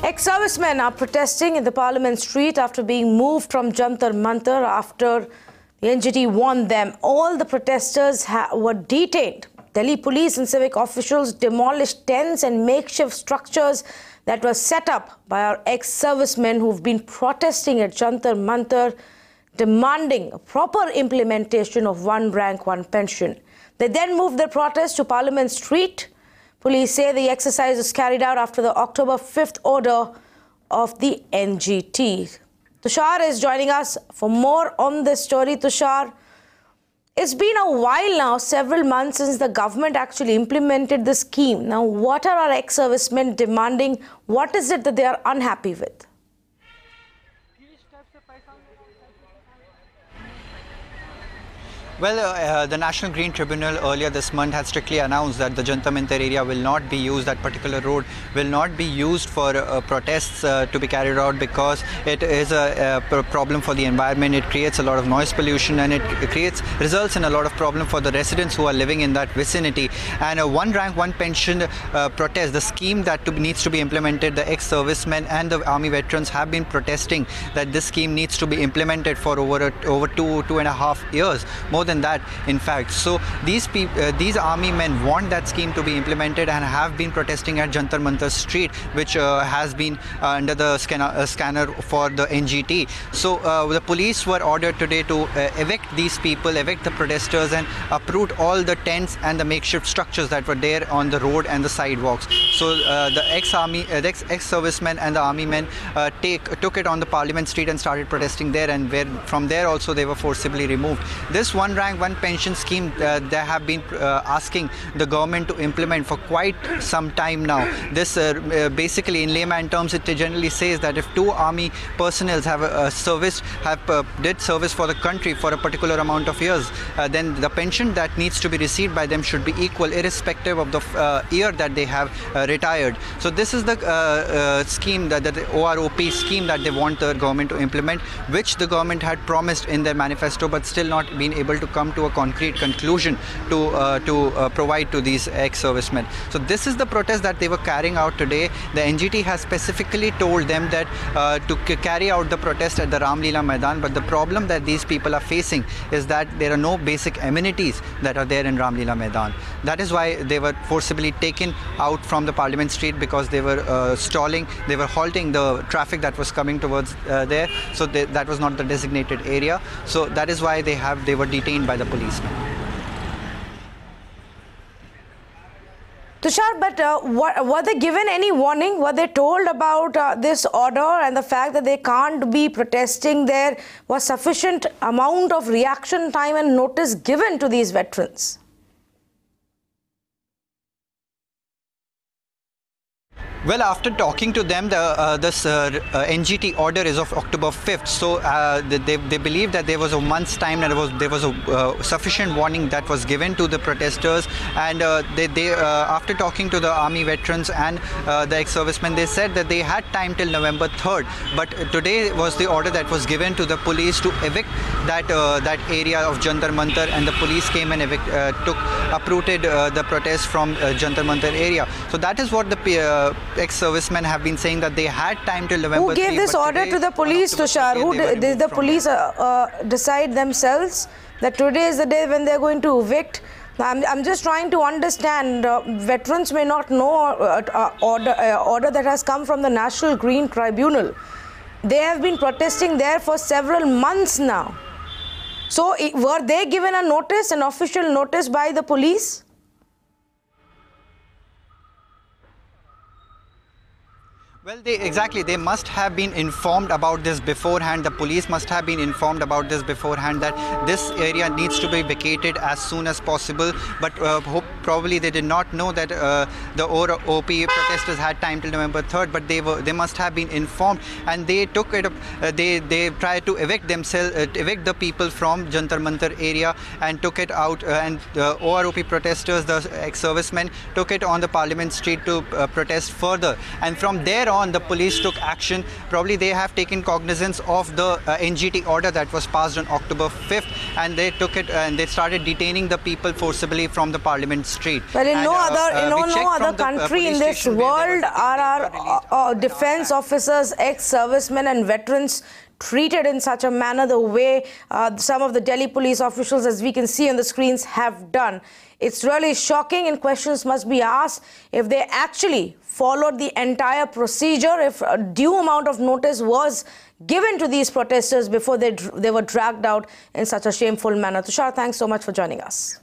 Ex-servicemen are protesting in the Parliament Street after being moved from Jantar Mantar after the NGT warned them. All the protesters were detained. Delhi police and civic officials demolished tents and makeshift structures that were set up by our ex-servicemen who've been protesting at Jantar Mantar, demanding a proper implementation of one rank, one pension. They then moved their protest to Parliament Street. Police say the exercise was carried out after the October 5th order of the NGT. Tushar is joining us for more on this story. Tushar, it's been a while now, several months since the government actually implemented the scheme. Now, what are our ex-servicemen demanding? What is it that they are unhappy with? Well, the National Green Tribunal earlier this month had strictly announced that the Jantar Mantar area will not be used, that particular road will not be used for protests to be carried out because it is a problem for the environment. It creates a lot of noise pollution and it results in a lot of problem for the residents who are living in that vicinity. And one rank, one pension protest, the scheme that needs to be implemented, the ex-servicemen and the army veterans have been protesting that this scheme needs to be implemented for over 2.5 years. More than that, in fact. So these army men want that scheme to be implemented and have been protesting at Jantar Mantar Street, which has been under the scanner for the NGT. So the police were ordered today to evict these people, evict the protesters, and uproot all the tents and the makeshift structures that were there on the road and the sidewalks. So the ex-servicemen and the army men took it on the Parliament Street and started protesting there, and from there also they were forcibly removed. This one rank, one pension scheme they have been asking the government to implement for quite some time now. This basically, in layman terms, it generally says that if two army personnel have did service for the country for a particular amount of years, then the pension that needs to be received by them should be equal, irrespective of the year that they have retired. So this is the scheme, that the OROP scheme that they want the government to implement, which the government had promised in their manifesto, but still not been able to come to a concrete conclusion to provide to these ex-servicemen. So this is the protest that they were carrying out today. The NGT has specifically told them that to carry out the protest at the Ramlila Maidan, but the problem that these people are facing is that there are no basic amenities that are there in Ramlila Maidan. That is why they were forcibly taken out from the Parliament Street, because they were stalling, they were halting the traffic that was coming towards there. So that was not the designated area. So that is why they were detained by the policemen. Tushar, but were they given any warning? Were they told about this order and the fact that they can't be protesting there? Was sufficient amount of reaction time and notice given to these veterans? Well, after talking to them, this NGT order is of October 5th. So they believe that there was a month's time and there was a sufficient warning that was given to the protesters. And after talking to the army veterans and the ex-servicemen, they said that they had time till November 3rd. But today was the order that was given to the police to evict that area of Jantar Mantar, and the police came and uprooted the protest from Jantar Mantar area. So that is what the ex-servicemen have been saying, that they had time till November 3rd. Who gave this order to the police, Tushar? Did the police decide themselves that today is the day when they're going to evict? I'm just trying to understand. Veterans may not know order that has come from the National Green Tribunal. They have been protesting there for several months now. So were they given a notice, an official notice by the police? Well, they must have been informed about this beforehand. The police must have been informed about this beforehand, that this area needs to be vacated as soon as possible. But probably they did not know that the OP protesters had time till November 3rd. But they must have been informed, and they took it. They tried to evict the people from Jantar Mantar area and took it out. And the OROP protesters, the ex-servicemen, took it on the Parliament Street to protest further. And from there thereon, the police took action. Probably they have taken cognizance of the NGT order that was passed on October 5th, and they took it and they started detaining the people forcibly from the Parliament Street. Well, in no other country in this world are our defense officers, ex-servicemen and veterans treated in such a manner the way some of the Delhi police officials, as we can see on the screens, have done. It's really shocking, and questions must be asked if they actually followed the entire procedure, if a due amount of notice was given to these protesters before they were dragged out in such a shameful manner. Tushar, thanks so much for joining us.